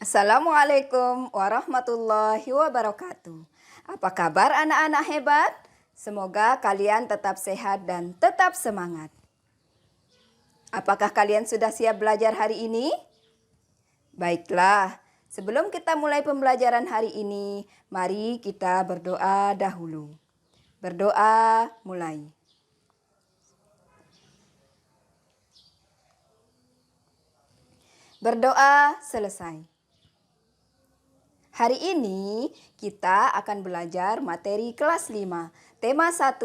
Assalamualaikum warahmatullahi wabarakatuh. Apa kabar anak-anak hebat? Semoga kalian tetap sehat dan tetap semangat. Apakah kalian sudah siap belajar hari ini? Baiklah, sebelum kita mulai pembelajaran hari ini, mari kita berdoa dahulu. Berdoa mulai. Berdoa selesai. Hari ini kita akan belajar materi kelas 5. Tema 1,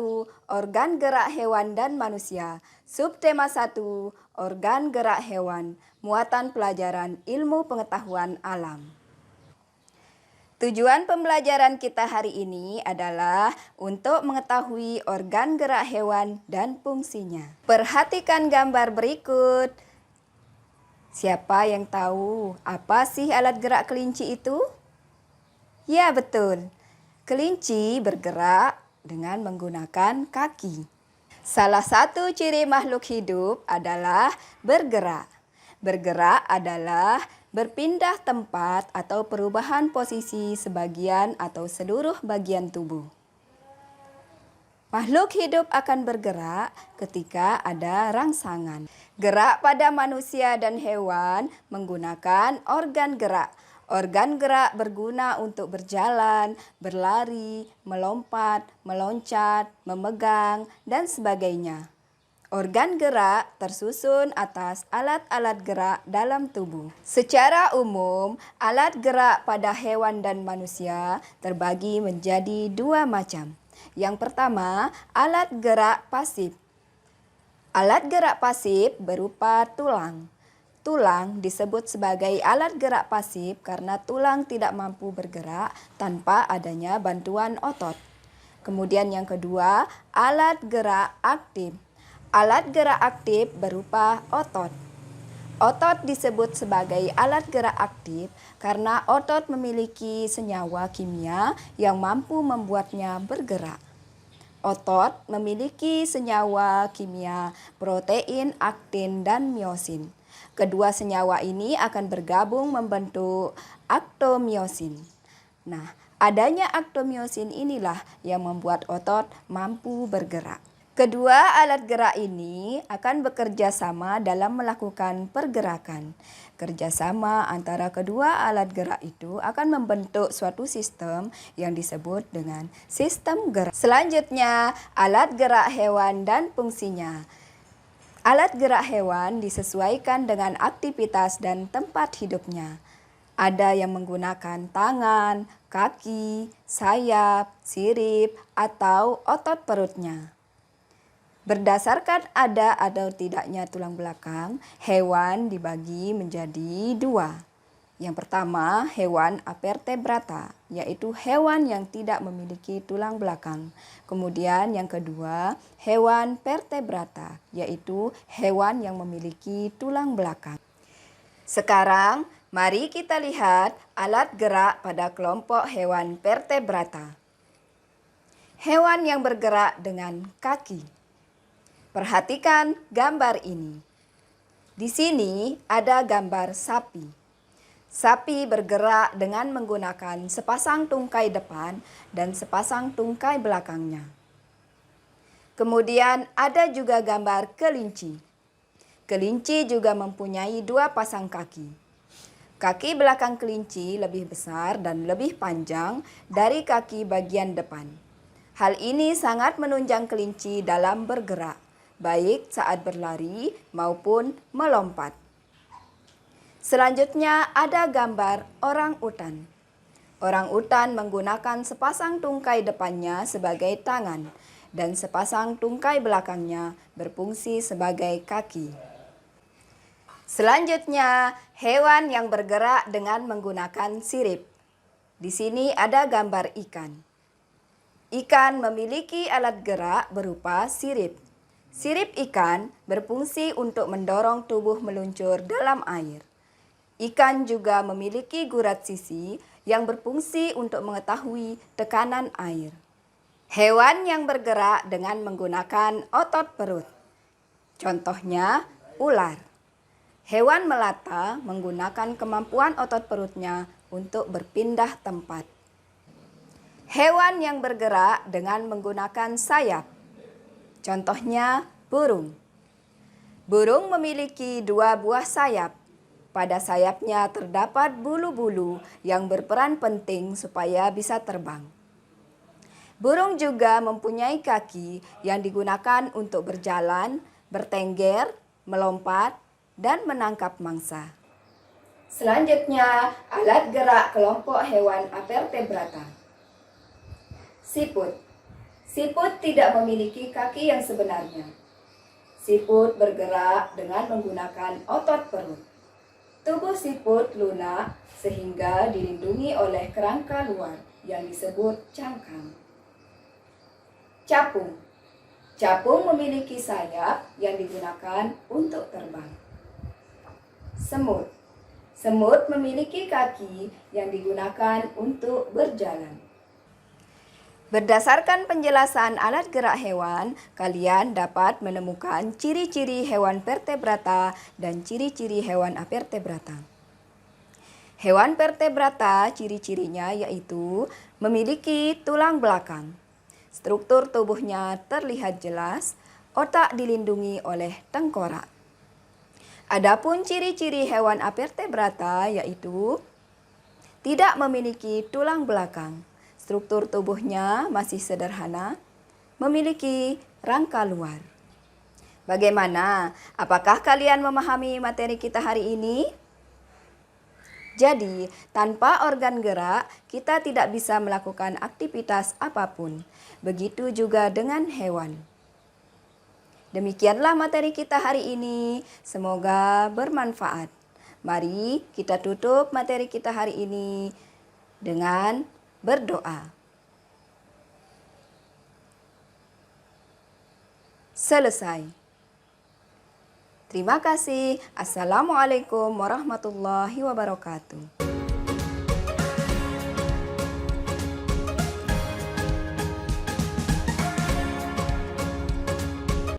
organ gerak hewan dan manusia. Subtema 1, organ gerak hewan. Muatan pelajaran ilmu pengetahuan alam. Tujuan pembelajaran kita hari ini adalah untuk mengetahui organ gerak hewan dan fungsinya. Perhatikan gambar berikut. Siapa yang tahu apa sih alat gerak kelinci itu? Ya, betul. Kelinci bergerak dengan menggunakan kaki. Salah satu ciri makhluk hidup adalah bergerak. Bergerak adalah berpindah tempat atau perubahan posisi sebagian atau seluruh bagian tubuh. Makhluk hidup akan bergerak ketika ada rangsangan. Gerak pada manusia dan hewan menggunakan organ gerak. Organ gerak berguna untuk berjalan, berlari, melompat, meloncat, memegang, dan sebagainya. Organ gerak tersusun atas alat-alat gerak dalam tubuh. Secara umum, alat gerak pada hewan dan manusia terbagi menjadi dua macam. Yang pertama, alat gerak pasif. Alat gerak pasif berupa tulang. Tulang disebut sebagai alat gerak pasif karena tulang tidak mampu bergerak tanpa adanya bantuan otot. Kemudian yang kedua, alat gerak aktif. Alat gerak aktif berupa otot. Otot disebut sebagai alat gerak aktif karena otot memiliki senyawa kimia yang mampu membuatnya bergerak. Otot memiliki senyawa kimia protein, aktin, dan miosin. Kedua senyawa ini akan bergabung membentuk aktomiosin. Nah, adanya aktomiosin inilah yang membuat otot mampu bergerak. Kedua alat gerak ini akan bekerja sama dalam melakukan pergerakan. Kerjasama antara kedua alat gerak itu akan membentuk suatu sistem yang disebut dengan sistem gerak. Selanjutnya, alat gerak hewan dan fungsinya. Alat gerak hewan disesuaikan dengan aktivitas dan tempat hidupnya. Ada yang menggunakan tangan, kaki, sayap, sirip, atau otot perutnya. Berdasarkan ada atau tidaknya tulang belakang, hewan dibagi menjadi dua. Yang pertama, hewan avertebrata, yaitu hewan yang tidak memiliki tulang belakang. Kemudian yang kedua, hewan vertebrata, yaitu hewan yang memiliki tulang belakang. Sekarang, mari kita lihat alat gerak pada kelompok hewan vertebrata. Hewan yang bergerak dengan kaki. Perhatikan gambar ini. Di sini ada gambar sapi. Sapi bergerak dengan menggunakan sepasang tungkai depan dan sepasang tungkai belakangnya. Kemudian ada juga gambar kelinci. Kelinci juga mempunyai dua pasang kaki. Kaki belakang kelinci lebih besar dan lebih panjang dari kaki bagian depan. Hal ini sangat menunjang kelinci dalam bergerak, baik saat berlari maupun melompat. Selanjutnya ada gambar orang utan. Orang utan menggunakan sepasang tungkai depannya sebagai tangan dan sepasang tungkai belakangnya berfungsi sebagai kaki. Selanjutnya, hewan yang bergerak dengan menggunakan sirip. Di sini ada gambar ikan. Ikan memiliki alat gerak berupa sirip. Sirip ikan berfungsi untuk mendorong tubuh meluncur dalam air. Ikan juga memiliki gurat sisi yang berfungsi untuk mengetahui tekanan air. Hewan yang bergerak dengan menggunakan otot perut. Contohnya ular. Hewan melata menggunakan kemampuan otot perutnya untuk berpindah tempat. Hewan yang bergerak dengan menggunakan sayap. Contohnya burung. Burung memiliki 2 buah sayap. Pada sayapnya terdapat bulu-bulu yang berperan penting supaya bisa terbang. Burung juga mempunyai kaki yang digunakan untuk berjalan, bertengger, melompat, dan menangkap mangsa. Selanjutnya, alat gerak kelompok hewan avertebrata. Siput. Siput tidak memiliki kaki yang sebenarnya. Siput bergerak dengan menggunakan otot perut. Tubuh siput lunak sehingga dilindungi oleh kerangka luar yang disebut cangkang. Capung. Capung memiliki sayap yang digunakan untuk terbang. Semut. Semut memiliki kaki yang digunakan untuk berjalan. Berdasarkan penjelasan alat gerak hewan, kalian dapat menemukan ciri-ciri hewan vertebrata dan ciri-ciri hewan avertebrata. Hewan vertebrata ciri-cirinya yaitu memiliki tulang belakang. Struktur tubuhnya terlihat jelas, otak dilindungi oleh tengkorak. Adapun ciri-ciri hewan avertebrata yaitu tidak memiliki tulang belakang. Struktur tubuhnya masih sederhana, memiliki rangka luar. Bagaimana? Apakah kalian memahami materi kita hari ini? Jadi, tanpa organ gerak, kita tidak bisa melakukan aktivitas apapun. Begitu juga dengan hewan. Demikianlah materi kita hari ini. Semoga bermanfaat. Mari kita tutup materi kita hari ini dengan berdoa. Selesai. Terima kasih. Assalamualaikum warahmatullahi wabarakatuh.